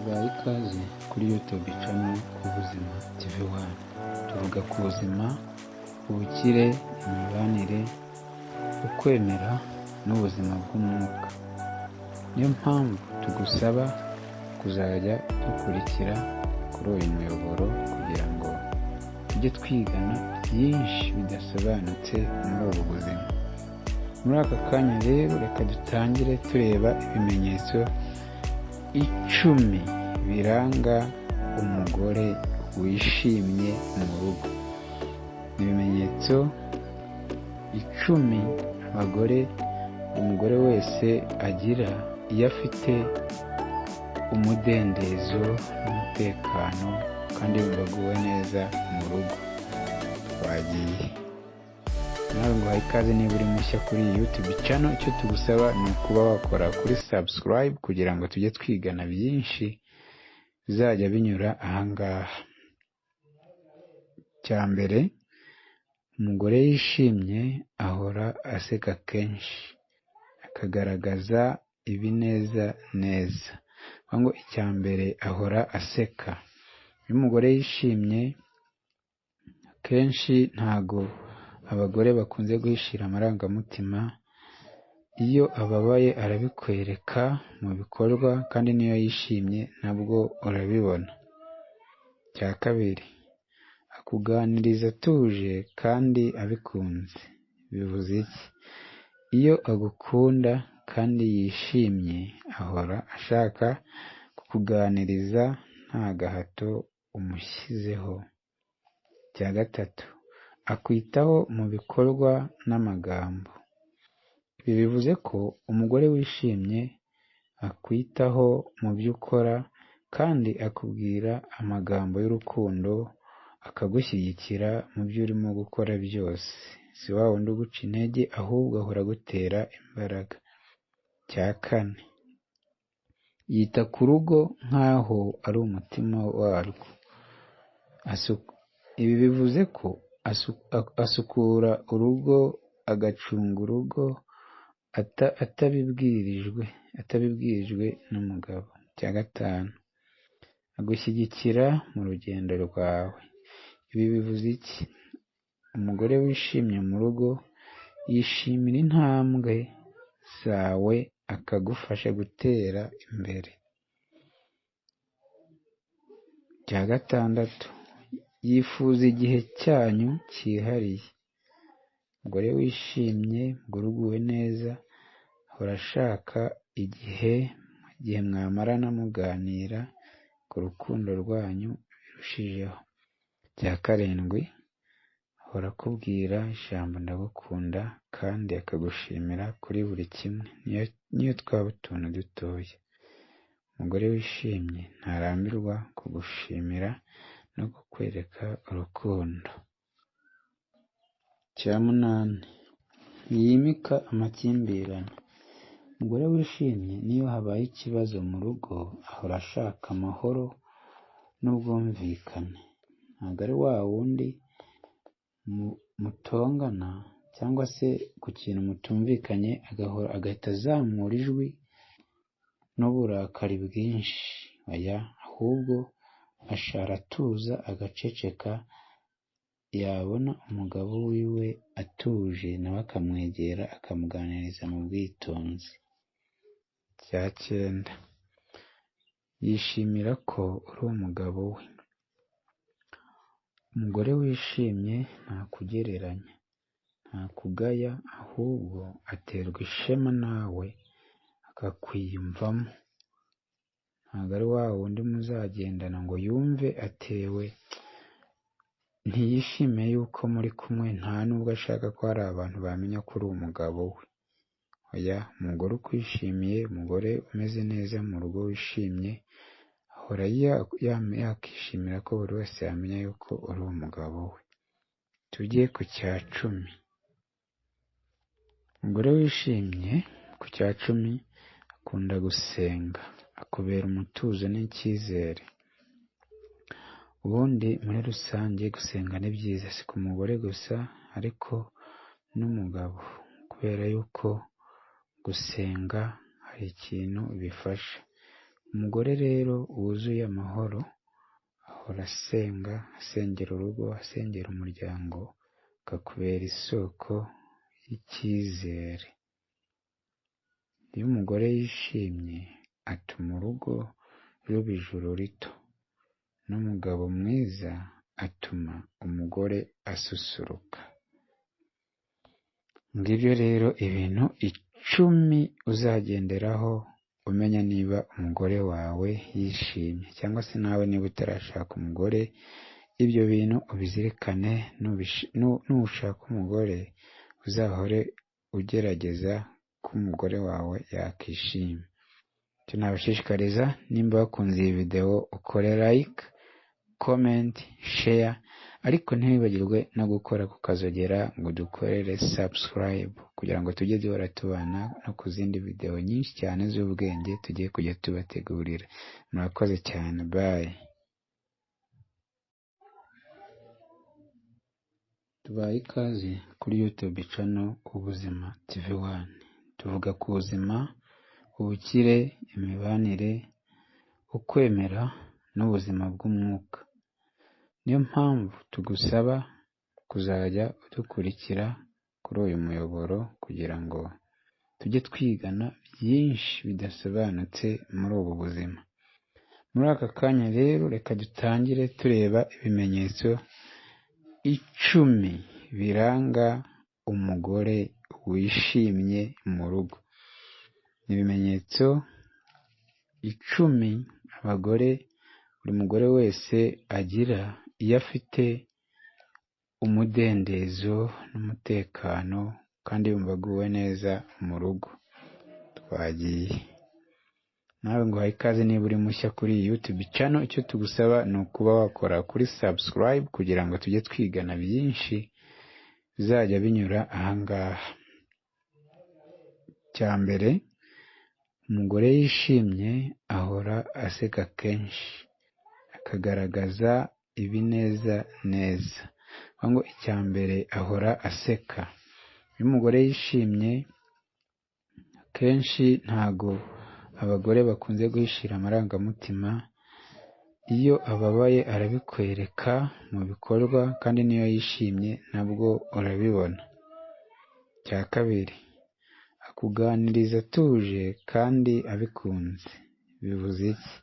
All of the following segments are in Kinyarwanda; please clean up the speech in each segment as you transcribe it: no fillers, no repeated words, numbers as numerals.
Tubaye ikaze kuri YouTube channel Ubuzima TV1. Tuvuga ku buzima, ubukire, imibanire, ukwemera n'ubuzima bw'umwuka. Niyo mpamvu tugusaba kuzajya dukurikira kuri uyu muyoboro kugira ngo tujye twigana byinshi bidasobanutse muri ubu buzima. Muri aka kanya rero reka dutangire tureba ibimenyetso 10 biranga umugore wishimye mu rugo. Ibimenyetso 10 umugore wese agira iyo afite umudendezo n'umutekano kandi baguwe neza mu rugo. Wagiye nawe ngo ikaze niba uri mushya kuri YouTube channel, icyo tugusaba ni ukuba wakora kuri subscribe kugira ngo tujye twigana byinshi bizajya binyura ahangaha. Cyambere, umugore yishimye ahora aseka kenshi, akagaragaza ibineza neza. Ngo icyambere ahora aseka. Iyo umugore yishimye kenshi ntago abagore bakunze guhishira amarangamutima. Iyo ababaye arabikwereka mu bikorwa, kandi niyo yishimye nabwo urabibona. Cya kabiri, akuganiriza atuje kandi abikunze. Bivuze iki? Iyo agukunda kandi yishimye ahora ashaka kukuganiriza nta gahato umushyizeho. Cya gatatu, akwitaho mu bikorwa n'amagambo. Ibi bivuze ko umugore wishimye akwitaho mu byo ukora kandi akubwira amagambo y'urukundo, akagushyigikira mu byo urimo gukora byose. Si wa wundi uguca intege, ahubwo ahora agutera imbaraga. Cya kane, yita ku rugo nk'aho ari umutima warwo. Ibi bivuze ko asukura urugo, agacunga urugo atabibwirijwe n'umugabo. Cya gatanu, agushyigikira mu rugendo rwawe. Ibi bivuze iki? Umugore wishimye mu rugo yishimira intambwe zawe, akagufasha gutera imbere. Cya gatandatu, yifuza igihe cyanyu cyihariye. Umugore wishimye, umugore uguwe neza, ahora ashaka igihe mwamarana muganira ku rukundo rwanyu birushijeho. Cya karindwi, ahora akubwira ijambo ndagukunda kandi akagushimira kuri buri kimwe, niyo twaba utuntu dutoya. Umugore wishimye ntarambirwa kugushimira no kukwereka urukundo. Cya munani, ntiyimika amakimbirane. Umugore wishimye niyo habaye ikibazo mu rugo ahora ashaka amahoro n'ubwumvikane. Ntabwo ari wa wundi mutongana cyangwa se ku kintu mutumvikanye agahita azamura ijwi n'uburakari bwinshi. Oya, ahubwo aratuza agaceceka, yabona umugabo wiwe atuje nawe akamwegera akamuganiriza mu bwitonzi. Cya cyenda, yishimira ko uri umugabo we. Umugore wishimye nta kugereranya, nta kugaya, ahubwo aterwa ishema nawe akakwiyumvamo. Ntabwo ari wa wundi muzagendana ngo yumve atewe. Ntiyishimiye yuko muri kumwe, nta nubwo ashaka ko hari abantu bamenya ko uri umugabo we. Oya, umugore ukwishimiye, umugore umeze neza mu rugo wishimye, ahora yakishimira ko buri wese yamenya yuko uri umugabo we. Tujye ku cya 10. Umugore wishimye ku cya 10 akunda gusenga, akubera umutuzo n'icyizere. Ubundi muri rusange gusenga ni byiza, si ku mugore gusa ariko n'umugabo, kubera yuko gusenga hari ikintu bifasha. Umugore rero wuzuye amahoro ahora asenga, asengera urugo, asengera umuryango, akakubera isoko y'icyizere. Iyo umugore yishimye atuma urugo ruba ijuru rito, n'umugabo mwiza atuma umugore asusuruka. Ngibyo rero ibintu 10 uzagenderaho umenya niba umugore wawe yishimye, cyangwa se nawe niba utarashaka umugore, ibyo bintu ubizirikane. Nushaka umugore uzahore ugerageza ko umugore wawe yakishima. Icyo nabashishikariza, nimba wakunze iyi video ukore like, comment, share, ariko ntiwibagirwe no gukora ku kazogera ngo dukorere subscribe kugira ngo tujye duhora tubana no ku zindi video nyinshi cyane z'ubwenge tugiye kujya tubategurira. Murakoze cyane, bye. Tubaye ikaze kuri YouTube channel Ubuzima TV1. Tuvuga ku buzima, ubukire, imibanire, ukwemera n'ubuzima bw'umwuka. Niyo mpamvu tugusaba kuzajya udukurikira kuri uyu muyoboro kugira ngo tujye twigana byinshi bidasobanutse muri ubu buzima. Muri aka kanya rero reka dutangire tureba ibimenyetso 10 biranga umugore wishimye mu rugo. Ibimenyetso 10 buri mugore wese agira iyo afite umudendezo n'umutekano kandi yumva aguwe neza mu rugo. Twagiye. Nawe ngo ikaze niba uri mushya kuri YouTube channel, icyo tugusaba ni ukuba wakora kuri subscribe kugira ngo tujye twigana byinshi bizajya binyura ahangaha. Cyambere, umugore yishimye ahora aseka kenshi, akagaragaza ibineza neza. Ngo icyambere ahora aseka. Iyo umugore yishimye kenshi ntago abagore bakunze guhishira amarangamutima. Iyo ababaye arabikwereka mu bikorwa, kandi niyo yishimye nabwo urabibona. Cya kabiri, akuganiriza atuje kandi abikunze. Bivuze iki?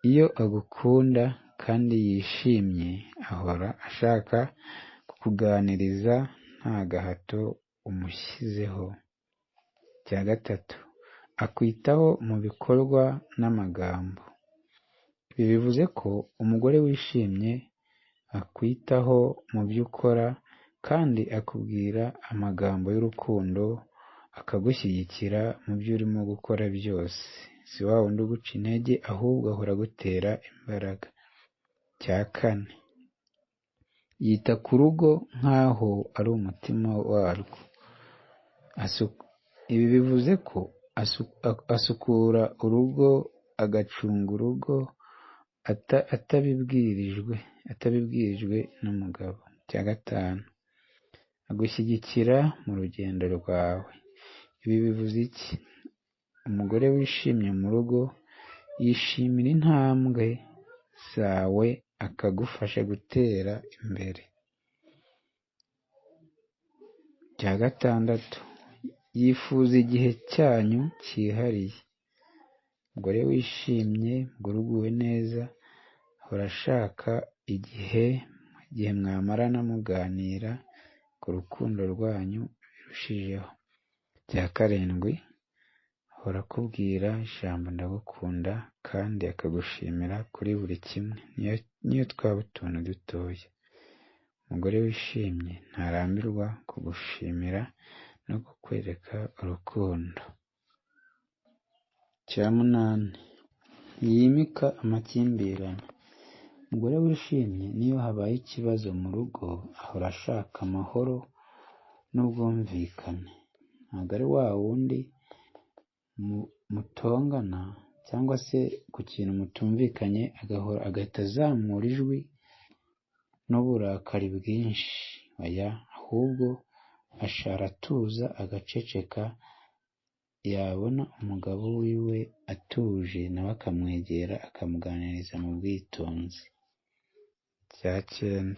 Iyo agukunda kandi yishimye ahora ashaka kukuganiriza nta gahato umushyizeho. Cya gatatu, akwitaho mu bikorwa n'amagambo. Ibi bivuze ko umugore wishimye akwitaho mu byo ukora kandi akubwira amagambo y'urukundo, akagushyigikira mu byo urimo gukora byose. Si wa wundi uguca intege, ahubwo ahora agutera imbaraga. Cya kane, yita ku rugo nk'aho ari umutima warwo. Ibi bivuze ko asukura urugo, agacunga urugo atabibwirijwe n'umugabo. Cya gatanu, agushyigikira mu rugendo rwawe. Ibi bivuze iki? Umugore wishimye mu rugo yishimira intambwe zawe, akagufasha gutera imbere. Cya gatandatu, yifuza igihe cyanyu cyihariye. Umugore wishimye, umugore uguwe neza, ahora ashaka igihe mwamarana muganira ku rukundo rwanyu birushijeho. Cya karindwi, ahora akubwira ijambo ndagukunda kandi akagushimira kuri buri kimwe, niyo twaba utuntu dutoya. Umugore wishimye ntarambirwa kugushimira no kukwereka urukundo. Cya munani, ntiyimika amakimbirane. Umugore wishimye niyo habaye ikibazo mu rugo ahora ashaka amahoro n'ubwumvikane. Ntabwo ari wa wundi mutongana cyangwa se ku kintu mutumvikanye agahita azamura ijwi n'uburakari bwinshi. Oya, ahubwo aratuza agaceceka yabona umugabo wiwe atuje nawe akamwegera akamuganiriza mu bwitonzi. Icya 9,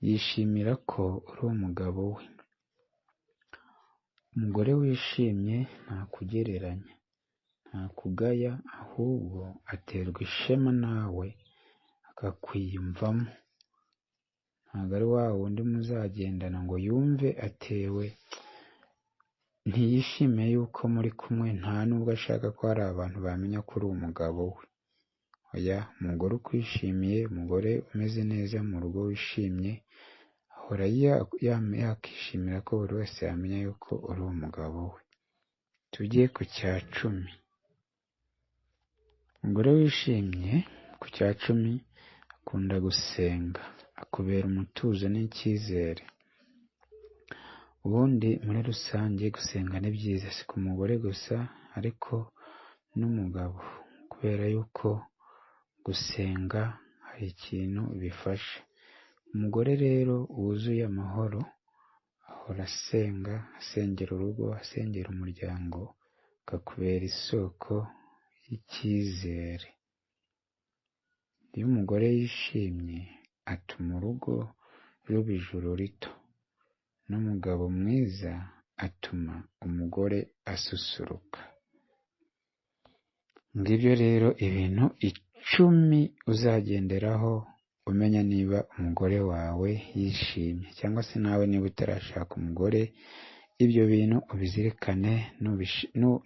yishimira ko uri umugabo we. Umugore wishimye nta kugereranya, nta kugaya, ahubwo aterwa ishema nawe akakwiyumvamo. Ntabwo ari wa wundi muzagendana ngo yumve atewe, ntiyishimiye yuko muri kumwe, nta nubwo ashaka ko hari abantu bamenya ko uri umugabo we. Oya, umugore ukwishimiye, umugore umeze neza mu rugo wishimye, ahora yakishimira ko buri wese yamenya yuko uri umugabo we. Tugiye ku cya 10. Umugore wishimye ku cya 10 akunda gusenga, akubera umutuzo n'icyizere. Ubundi muri rusange gusenga ni byiza, si ku mugore gusa ariko n'umugabo, kubera yuko gusenga hari ikintu bifasha. Umugore rero wuzuye amahoro ahora asenga, asengera urugo, asengera umuryango, akakubera isoko y'icyizere. Iyo umugore yishimye atuma urugo ruba ijuru rito, n'umugabo mwiza atuma umugore asusuruka. Ngibyo rero ibintu 10 uzagenderaho umenya niba umugore wawe yishimye, cyangwa se nawe niba utarashaka umugore, ibyo bintu ubizirikane.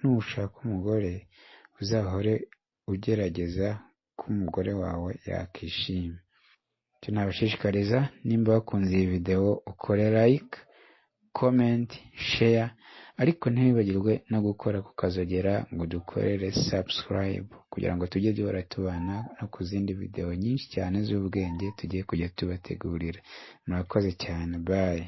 Nushaka umugore uzahore ugerageza ko umugore wawe yakishima. Icyo nabashishikariza, nimba wakunze iyi video ukore like, comment, share, ariko ntibibagirwe no gukora ku kazogera ngo dukorere subscribe kugira ngo tujye duhora tubana no ku zindi video nyinshi cyane z'ubwenge tugiye kujya tubategurira. Murakoze cyane, bye.